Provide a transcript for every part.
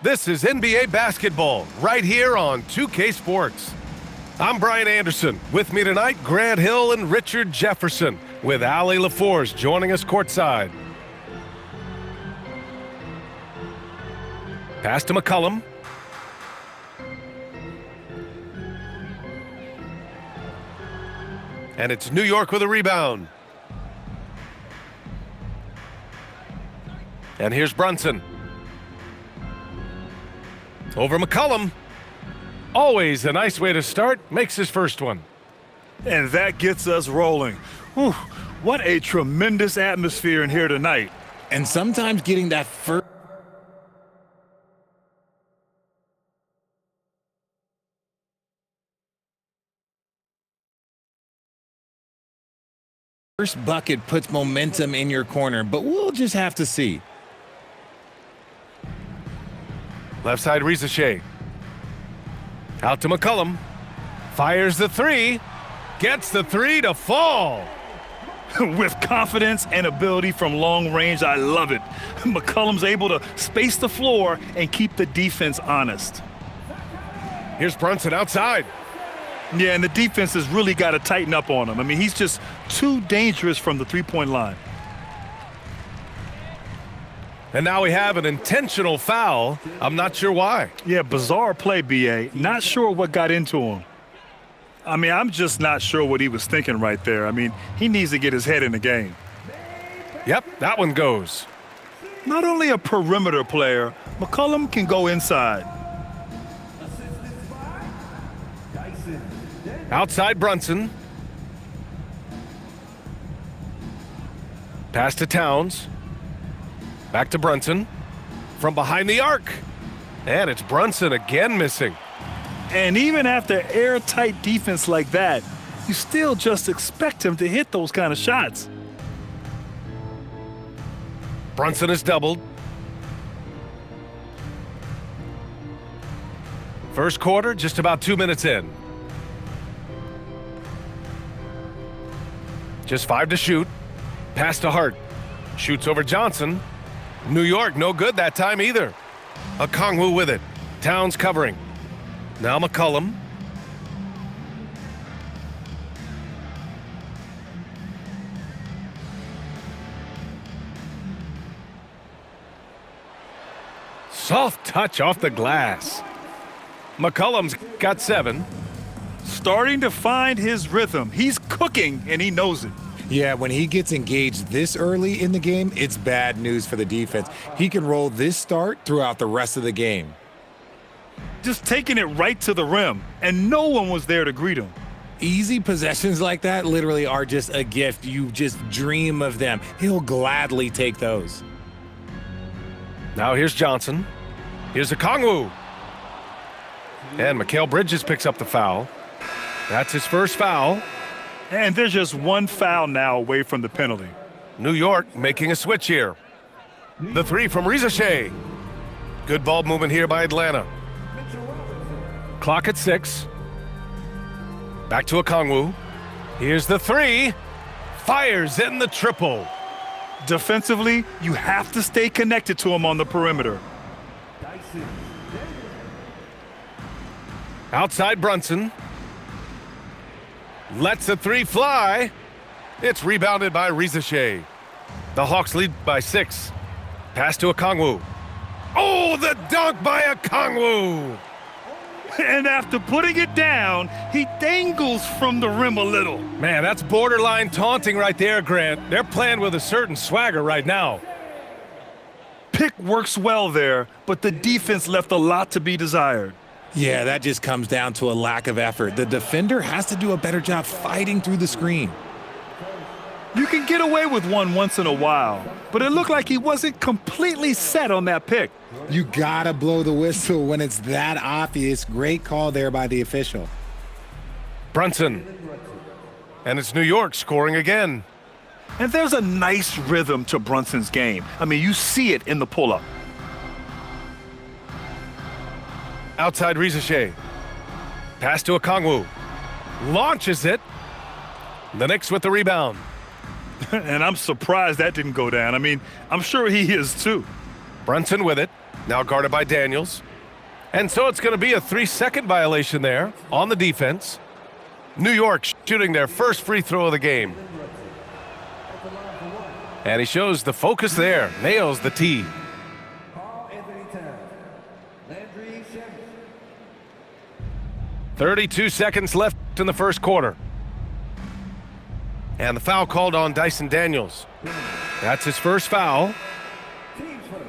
This is NBA basketball right here on 2K Sports. I'm Brian Anderson. With me tonight, Grant Hill and Richard Jefferson, with Allie LaForce joining us courtside. Pass to McCollum. And it's New York with a rebound. And here's Brunson. Over McCollum. Always a nice way to start. Makes his first one. And that gets us rolling. Whew, what a tremendous atmosphere in here tonight. And sometimes getting that first bucket puts momentum in your corner, but we'll just have to see. Left side, Risache. Out to McCollum. Fires the three. Gets the three to fall. With confidence and ability from long range, I love it. McCollum's able to space the floor and keep the defense honest. Here's Brunson outside. Yeah, and the defense has really got to tighten up on him. I mean, he's just too dangerous from the three-point line. And now we have an intentional foul. I'm not sure why. Yeah, bizarre play, B.A. Not sure what got into him. I mean, I'm just not sure what he was thinking right there. I mean, he needs to get his head in the game. Yep, that one goes. Not only a perimeter player, McCollum can go inside. Outside Brunson. Pass to Towns. Back to Brunson. From behind the arc. And it's Brunson again missing. And even after airtight defense like that, you still just expect him to hit those kind of shots. Brunson is doubled. First quarter, just about 2 minutes in. Just 5 to shoot. Pass to Hart. Shoots over Johnson. New York, no good that time either. Okongwu with it. Towns covering. Now McCollum. Soft touch off the glass. McCollum's got 7. Starting to find his rhythm. He's cooking, and he knows it. Yeah, when he gets engaged this early in the game, it's bad news for the defense. He can roll this start throughout the rest of the game. Just taking it right to the rim, and no one was there to greet him. Easy possessions like that literally are just a gift. You just dream of them. He'll gladly take those. Now here's Johnson. Here's Okongwu. And Mikal Bridges picks up the foul. That's his first foul. And there's just one foul now away from the penalty. New York making a switch here. The three from Risache. Good ball movement here by Atlanta. Clock at 6. Back to Okongwu. Here's the three. Fires in the triple. Defensively, you have to stay connected to him on the perimeter. Outside Brunson. Lets the three fly. It's rebounded by Risache. The Hawks lead by 6. Pass to Okongwu. Oh, the dunk by Okongwu! And after putting it down, he dangles from the rim a little. Man, that's borderline taunting right there, Grant. They're playing with a certain swagger right now. Pick works well there, but the defense left a lot to be desired. Yeah, that just comes down to a lack of effort. The defender has to do a better job fighting through the screen. You can get away with one once in a while, but it looked like he wasn't completely set on that pick. You gotta blow the whistle when it's that obvious. Great call there by the official. Brunson. And it's New York scoring again. And there's a nice rhythm to Brunson's game. I mean, you see it in the pull-up. Outside Risache. Pass to Okongwu. Launches it. The Knicks with the rebound. And I'm surprised that didn't go down. I mean, I'm sure he is too. Brunson with it. Now guarded by Daniels. And so it's going to be a 3-second violation there on the defense. New York shooting their first free throw of the game. And he shows the focus there, nails the tee. 32 seconds left in the first quarter. And the foul called on Dyson Daniels. That's his first foul. Teams first.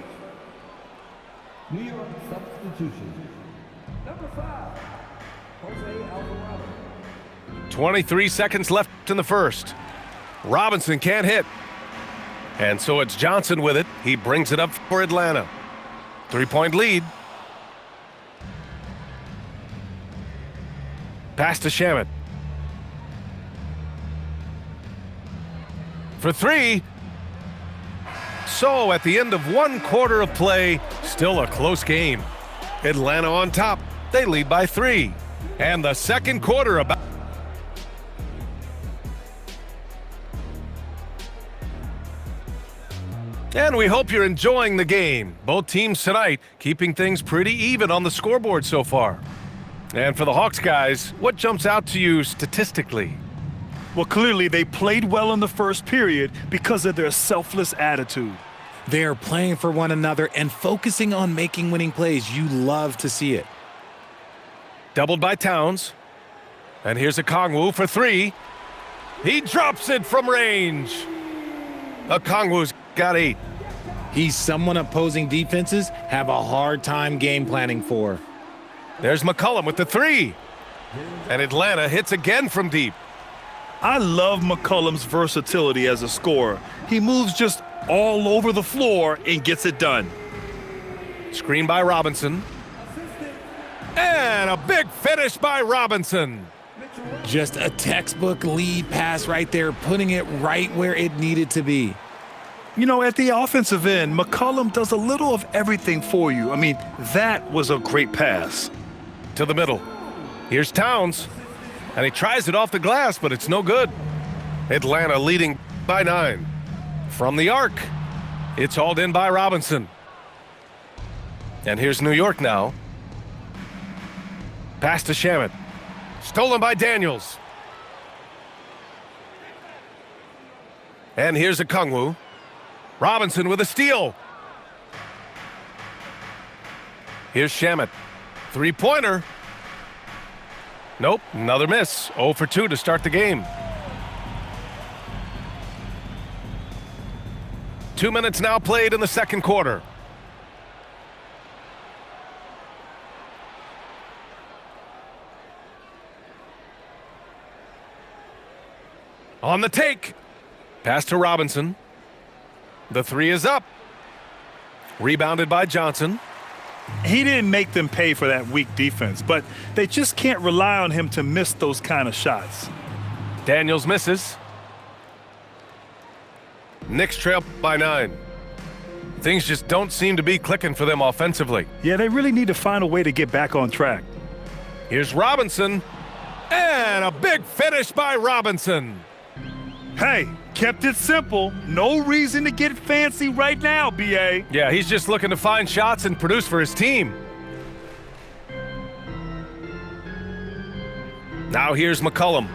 New York substitution. Number 5, Jose Alvarado. 23 seconds left in the first. Robinson can't hit. And so it's Johnson with it. He brings it up for Atlanta. 3-point lead. Pass to Shamet. For 3. So at the end of 1 quarter of play, still a close game. Atlanta on top. They lead by 3. And the second quarter about. And we hope you're enjoying the game. Both teams tonight keeping things pretty even on the scoreboard so far. And for the Hawks guys, what jumps out to you statistically? Well, clearly they played well in the first period because of their selfless attitude. They are playing for one another and focusing on making winning plays. You love to see it. Doubled by Towns. And here's Okongwu for 3. He drops it from range. Okongwu's got 8. He's someone opposing defenses have a hard time game planning for. There's McCollum with the 3. And Atlanta hits again from deep. I love McCollum's versatility as a scorer. He moves just all over the floor and gets it done. Screen by Robinson. And a big finish by Robinson. Just a textbook lead pass right there, putting it right where it needed to be. You know, at the offensive end, McCollum does a little of everything for you. I mean, that was a great pass. To the middle. Here's Towns. And he tries it off the glass, but it's no good. Atlanta leading by 9. From the arc, it's hauled in by Robinson. And here's New York now. Pass to Shamet. Stolen by Daniels. And here's Okongwu. Robinson with a steal. Here's Shamet. 3-pointer. Nope, another miss. 0 for 2 to start the game. 2 minutes now played in the second quarter. On the take. Pass to Robinson. The 3 is up. Rebounded by Johnson. He didn't make them pay for that weak defense, but they just can't rely on him to miss those kind of shots. Daniels misses. Knicks trail by 9. Things just don't seem to be clicking for them offensively. Yeah, they really need to find a way to get back on track. Here's Robinson. And a big finish by Robinson. Hey, kept it simple. No reason to get fancy right now, B.A. Yeah, he's just looking to find shots and produce for his team. Now here's McCollum.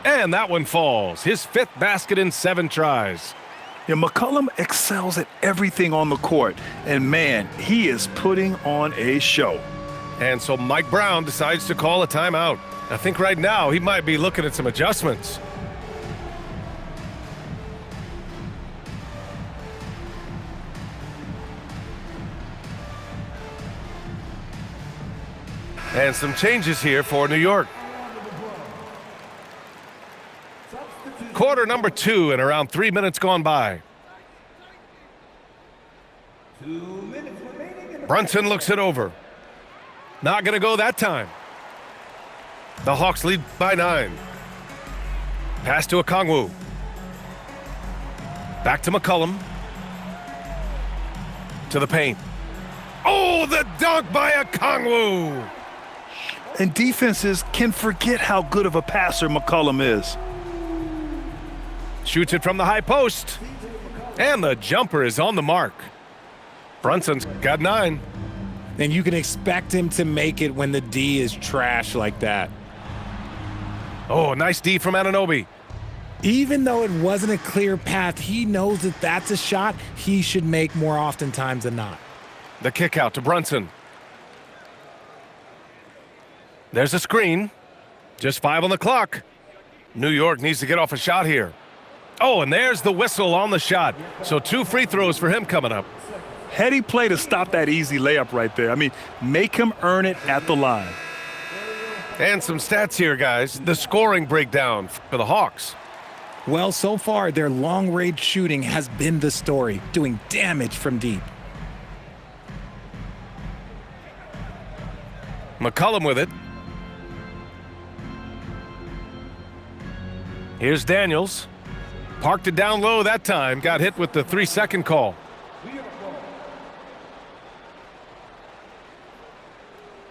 And that one falls. His 5th basket in 7 tries. Yeah, McCollum excels at everything on the court. And, man, he is putting on a show. And so Mike Brown decides to call a timeout. I think right now he might be looking at some adjustments. And some changes here for New York. Quarter number 2 and around 3 minutes gone by. 2 minutes remaining. Brunson looks it over. Not going to go that time. The Hawks lead by 9. Pass to Okongwu. Back to McCollum. To the paint. Oh, the dunk by Okongwu! And defenses can forget how good of a passer McCollum is. Shoots it from the high post. And the jumper is on the mark. Brunson's got 9. And you can expect him to make it when the D is trash like that. Oh, nice D from Anunoby. Even though it wasn't a clear path, he knows that that's a shot he should make more oftentimes than not. The kick out to Brunson. There's a screen. Just 5 on the clock. New York needs to get off a shot here. Oh, and there's the whistle on the shot. So 2 free throws for him coming up. Heady play to stop that easy layup right there. I mean, make him earn it at the line. And some stats here, guys. The scoring breakdown for the Hawks. Well, so far, their long-range shooting has been the story, doing damage from deep. McCollum with it. Here's Daniels. Parked it down low that time. Got hit with the 3-second call.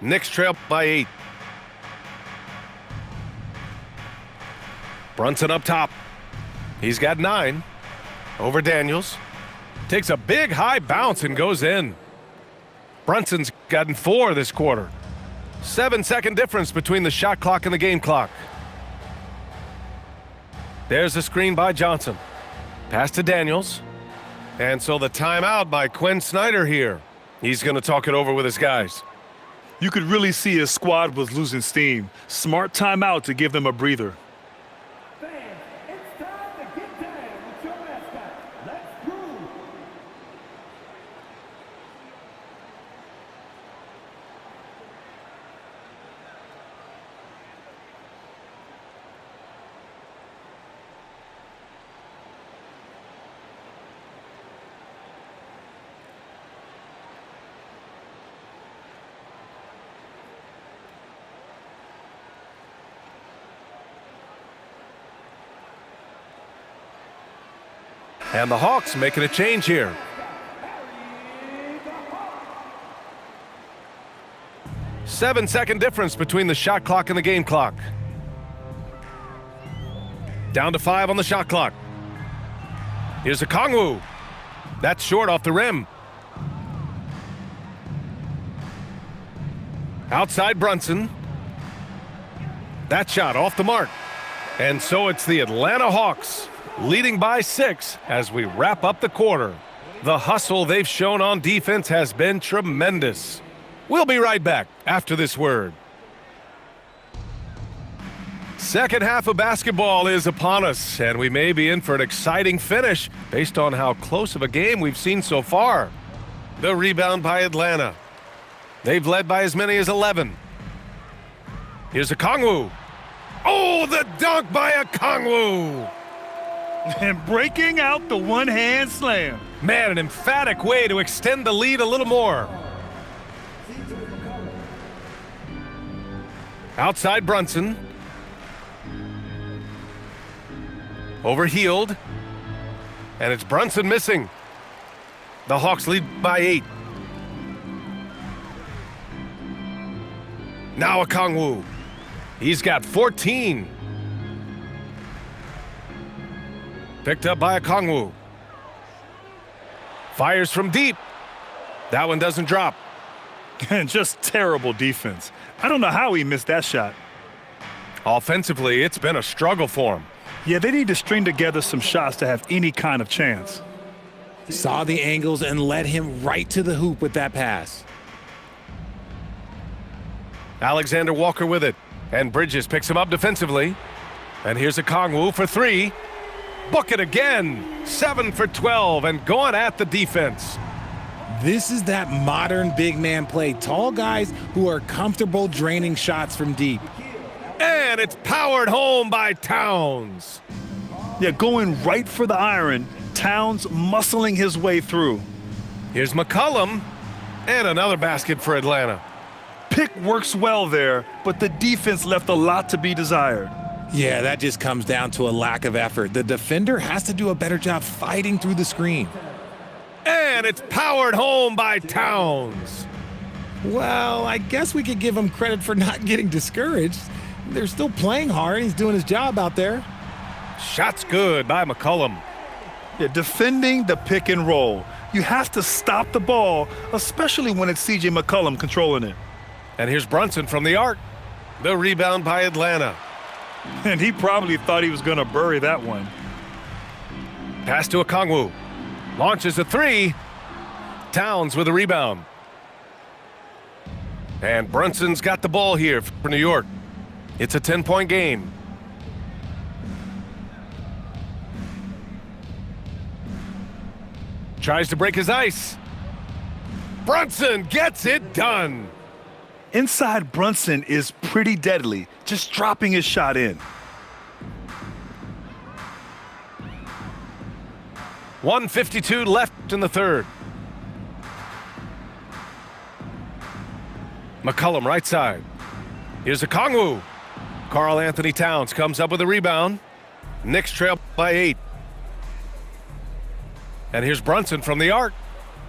Knicks trail by 8. Brunson up top. He's got 9. Over Daniels. Takes a big high bounce and goes in. Brunson's gotten 4 this quarter. 7-second difference between the shot clock and the game clock. There's the screen by Johnson. Pass to Daniels. And so the timeout by Quinn Snyder here. He's going to talk it over with his guys. You could really see his squad was losing steam. Smart timeout to give them a breather. Fans, it's time to get down with your mascot. Let's groove. And the Hawks making a change here. Seven-second difference between the shot clock and the game clock. Down to 5 on the shot clock. Here's Okongwu. That's short off the rim. Outside Brunson. That shot off the mark. And so it's the Atlanta Hawks leading by 6 as we wrap up the quarter. The hustle they've shown on defense has been tremendous. We'll be right back after this word. Second half of basketball is upon us, and we may be in for an exciting finish based on how close of a game we've seen so far. The rebound by Atlanta. They've led by as many as 11. Here's Okongwu. Oh, the dunk by Okongwu! And breaking out the one-hand slam. Man, an emphatic way to extend the lead a little more. Outside Brunson. Overhealed. And it's Brunson missing. The Hawks lead by 8. Now Okongwu. He's got 14. Picked up by Okongwu. Fires from deep. That one doesn't drop. And just terrible defense. I don't know how he missed that shot. Offensively, it's been a struggle for him. Yeah, they need to string together some shots to have any kind of chance. Saw the angles and led him right to the hoop with that pass. Alexander Walker with it. And Bridges picks him up defensively. And here's Okongwu for 3. Book it again. 7 for 12 and going at the defense. This is that modern big man play. Tall guys who are comfortable draining shots from deep. And it's powered home by Towns. Yeah, going right for the iron. Towns muscling his way through. Here's McCollum. And another basket for Atlanta. Pick works well there, but the defense left a lot to be desired. Yeah, that just comes down to a lack of effort. The defender has to do a better job fighting through the screen. And it's powered home by Towns. Well, I guess we could give him credit for not getting discouraged. They're still playing hard. He's doing his job out there. Shot's good by McCollum. Yeah, defending the pick and roll. You have to stop the ball, especially when it's C.J. McCollum controlling it. And here's Brunson from the arc. The rebound by Atlanta. And he probably thought he was going to bury that one. Pass to Okongwu. Launches a three. Towns with a rebound. And Brunson's got the ball here for New York. It's a 10-point game. Tries to break his ice. Brunson gets it done. Inside Brunson is pretty deadly, just dropping his shot in. .152 left in the third. McCollum right side. Here's Okongwu. Karl Anthony Towns comes up with a rebound. Knicks trail by 8. And here's Brunson from the arc.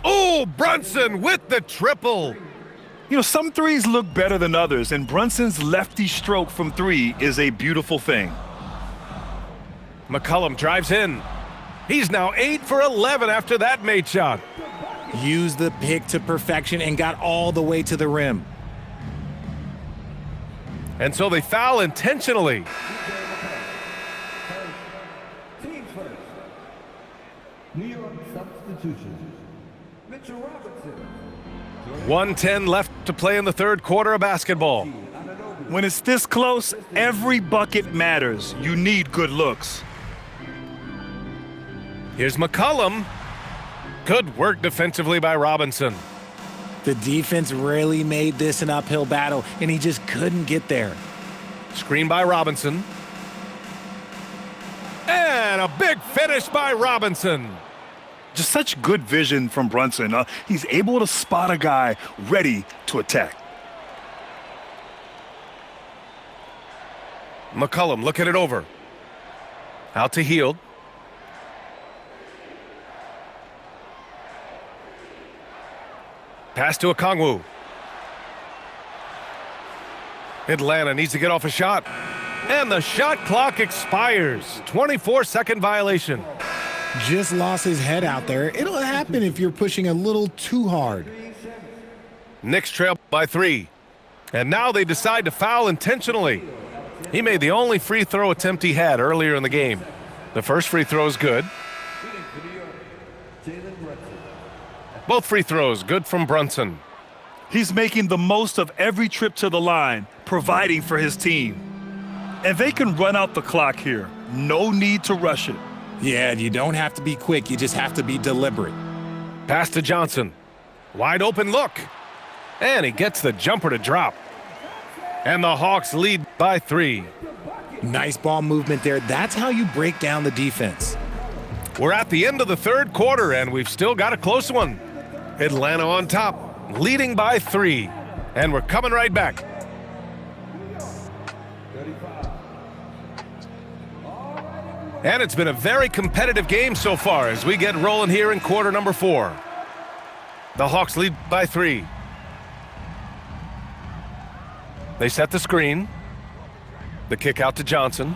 Oh, Brunson with the triple. You know, some threes look better than others, and Brunson's lefty stroke from three is a beautiful thing. McCollum drives in. He's now 8 for 11 after that made shot. Used the pick to perfection and got all the way to the rim. And so they foul intentionally. Team first. New York substitution. Mitchell Robinson. 1:10 left to play in the third quarter of basketball. When it's this close, every bucket matters. You need good looks. Here's McCollum. Good work defensively by Robinson. The defense really made this an uphill battle, and he just couldn't get there. Screen by Robinson. And a big finish by Robinson. Just such good vision from Brunson. He's able to spot a guy ready to attack. McCollum looking it over. Out to Hield. Pass to Okongwu. Atlanta needs to get off a shot. And the shot clock expires. 24-second violation. Just lost his head out there. It'll happen if you're pushing a little too hard. Knicks trail by 3. And now they decide to foul intentionally. He made the only free throw attempt he had earlier in the game. The first free throw is good. Both free throws good from Brunson. He's making the most of every trip to the line, providing for his team. And they can run out the clock here. No need to rush it. Yeah, you don't have to be quick. You just have to be deliberate. Pass to Johnson. Wide open look. And he gets the jumper to drop. And the Hawks lead by 3. Nice ball movement there. That's how you break down the defense. We're at the end of the third quarter, and we've still got a close one. Atlanta on top, leading by 3. And we're coming right back. And it's been a very competitive game so far as we get rolling here in quarter number 4. The Hawks lead by 3. They set the screen. The kick out to Johnson.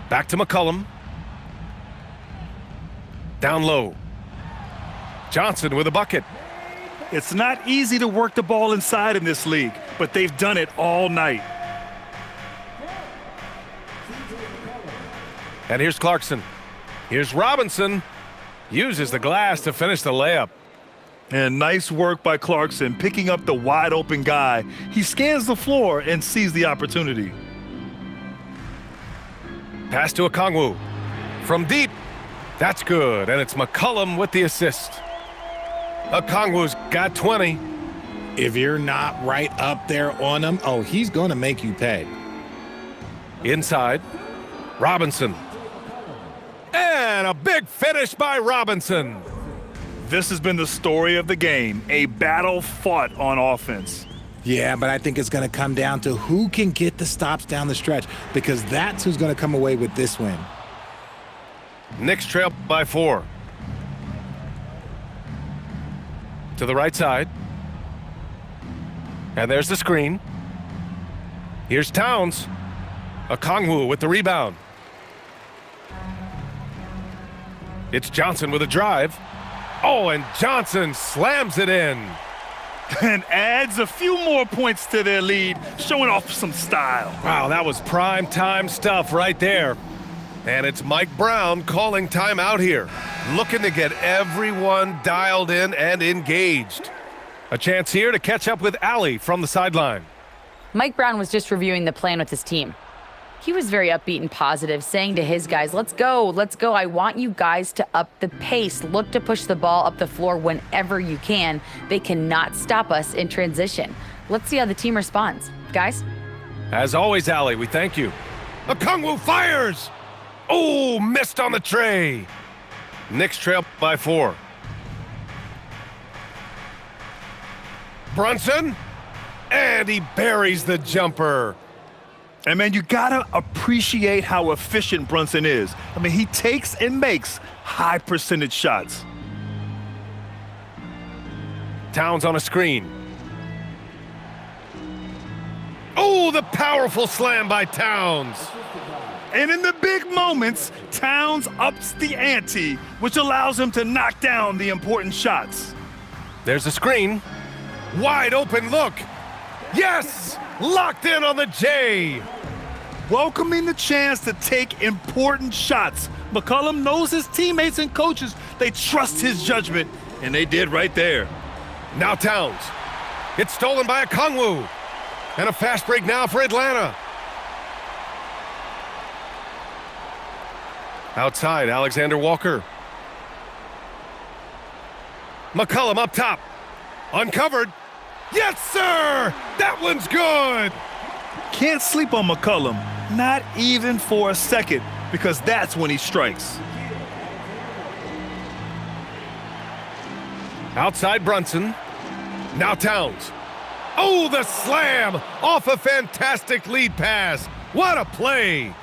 Back to McCollum. Down low. Johnson with a bucket. It's not easy to work the ball inside in this league, but they've done it all night. And here's Clarkson. Here's Robinson. Uses the glass to finish the layup. And nice work by Clarkson, picking up the wide open guy. He scans the floor and sees the opportunity. Pass to Okongwu. From deep. That's good, and it's McCollum with the assist. Okongwu's got 20. If you're not right up there on him, oh, he's going to make you pay. Inside. Robinson. And a big finish by Robinson. This has been the story of the game, a battle fought on offense. Yeah, but I think it's going to come down to who can get the stops down the stretch, because that's who's going to come away with this win. Knicks trail by 4. To the right side. And there's the screen. Here's Towns. Okongwu with the rebound. It's Johnson with a drive. Oh, and Johnson slams it in. And adds a few more points to their lead, showing off some style. Wow, that was prime time stuff right there. And it's Mike Brown calling timeout here, looking to get everyone dialed in and engaged. A chance here to catch up with Allie from the sideline. Mike Brown was just reviewing the plan with his team. He was very upbeat and positive, saying to his guys, let's go. I want you guys to up the pace. Look to push the ball up the floor whenever you can. They cannot stop us in transition. Let's see how the team responds. Guys? As always, Allie, we thank you. Okongwu fires! Oh, missed on the tray. Knicks trail by 4. Brunson, and he buries the jumper. And man, you gotta appreciate how efficient Brunson is. I mean, he takes and makes high percentage shots. Towns on a screen. Oh, the powerful slam by Towns. And in the big moments, Towns ups the ante, which allows him to knock down the important shots. There's a screen. Wide open look. Yes! Locked in on the J. Welcoming the chance to take important shots. McCollum knows his teammates and coaches. They trust his judgment, and they did right there. Now Towns. It's stolen by Okongwu. And a fast break now for Atlanta. Outside, Alexander Walker. McCollum up top. Uncovered. Yes, sir! That one's good! Can't sleep on McCollum, not even for a second, because that's when he strikes. Outside Brunson. Now Towns. Oh, the slam! Off a fantastic lead pass. What a play!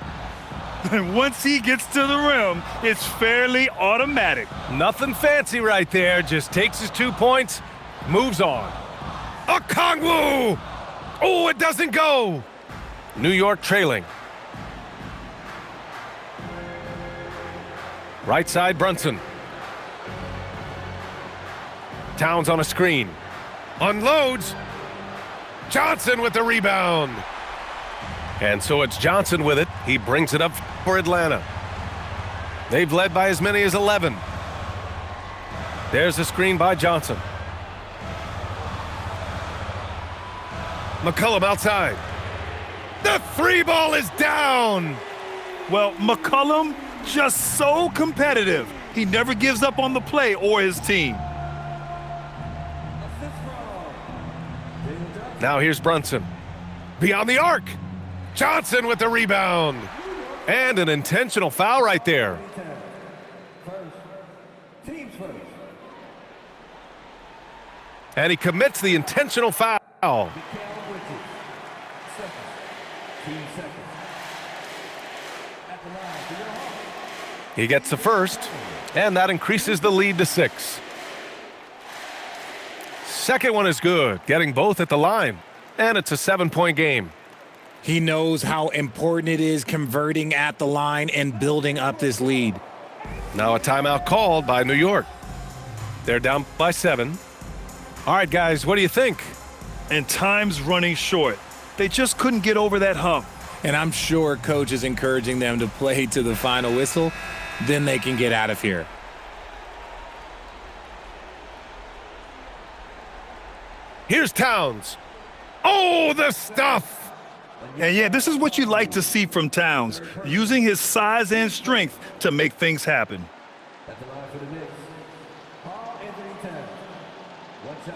And once he gets to the rim, it's fairly automatic. Nothing fancy right there. Just takes his 2 points, moves on. Okongwu! Oh, it doesn't go! New York trailing. Right side, Brunson. Towns on a screen. Unloads. Johnson with the rebound. And so it's Johnson with it. He brings it up for Atlanta. They've led by as many as 11. There's a screen by Johnson. McCollum outside. The 3 ball is down. Well, McCollum just so competitive. He never gives up on the play or his team. Now here's Brunson. Beyond the arc. Johnson with the rebound. And an intentional foul right there. And he commits the intentional foul. He gets the first, and that increases the lead to 6. Second one is good, getting both at the line, and it's a 7-point game. He knows how important it is converting at the line and building up this lead. Now a timeout called by New York. They're down by 7. All right, guys, what do you think? And time's running short. They just couldn't get over that hump. And I'm sure coach is encouraging them to play to the final whistle. Then they can get out of here. Here's Towns. Oh, the stuff! And yeah, this is what you like to see from Towns, using his size and strength to make things happen. At the line for the Knicks, Paul Anthony Towns. 1 shot.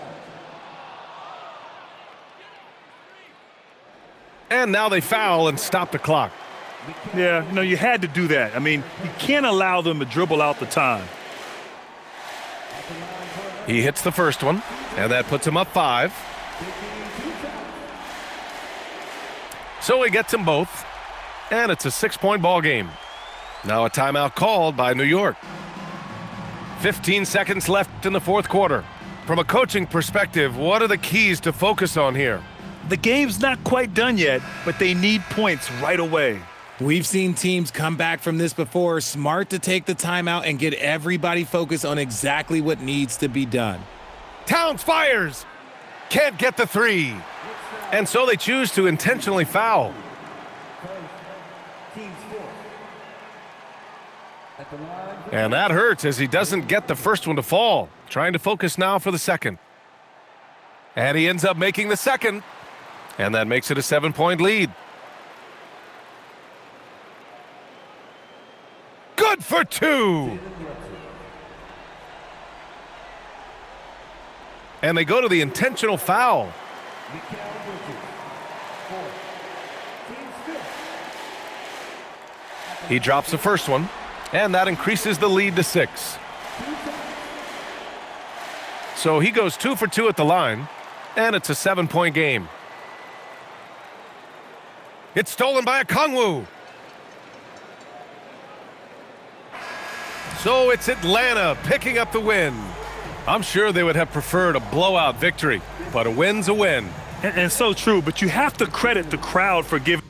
And now they foul and stop the clock. Yeah, you had to do that. I mean, you can't allow them to dribble out the time. He hits the first one, and that puts him up 5. So he gets them both, and it's a 6-point ball game. Now a timeout called by New York. 15 seconds left in the fourth quarter. From a coaching perspective, what are the keys to focus on here? The game's not quite done yet, but they need points right away. We've seen teams come back from this before. Smart to take the timeout and get everybody focused on exactly what needs to be done. Towns fires. Can't get the three. And so they choose to intentionally foul. Team four. At the line. And that hurts as he doesn't get the first one to fall. Trying to focus now for the second. And he ends up making the second. And that makes it a 7-point lead. Good for two. And they go to the intentional foul. He drops the first one, and that increases the lead to 6. So he goes 2 for 2 at the line, and it's a 7-point game. It's stolen by Okongwu. So it's Atlanta picking up the win. I'm sure they would have preferred a blowout victory, but a win's a win. And so true, but you have to credit the crowd for giving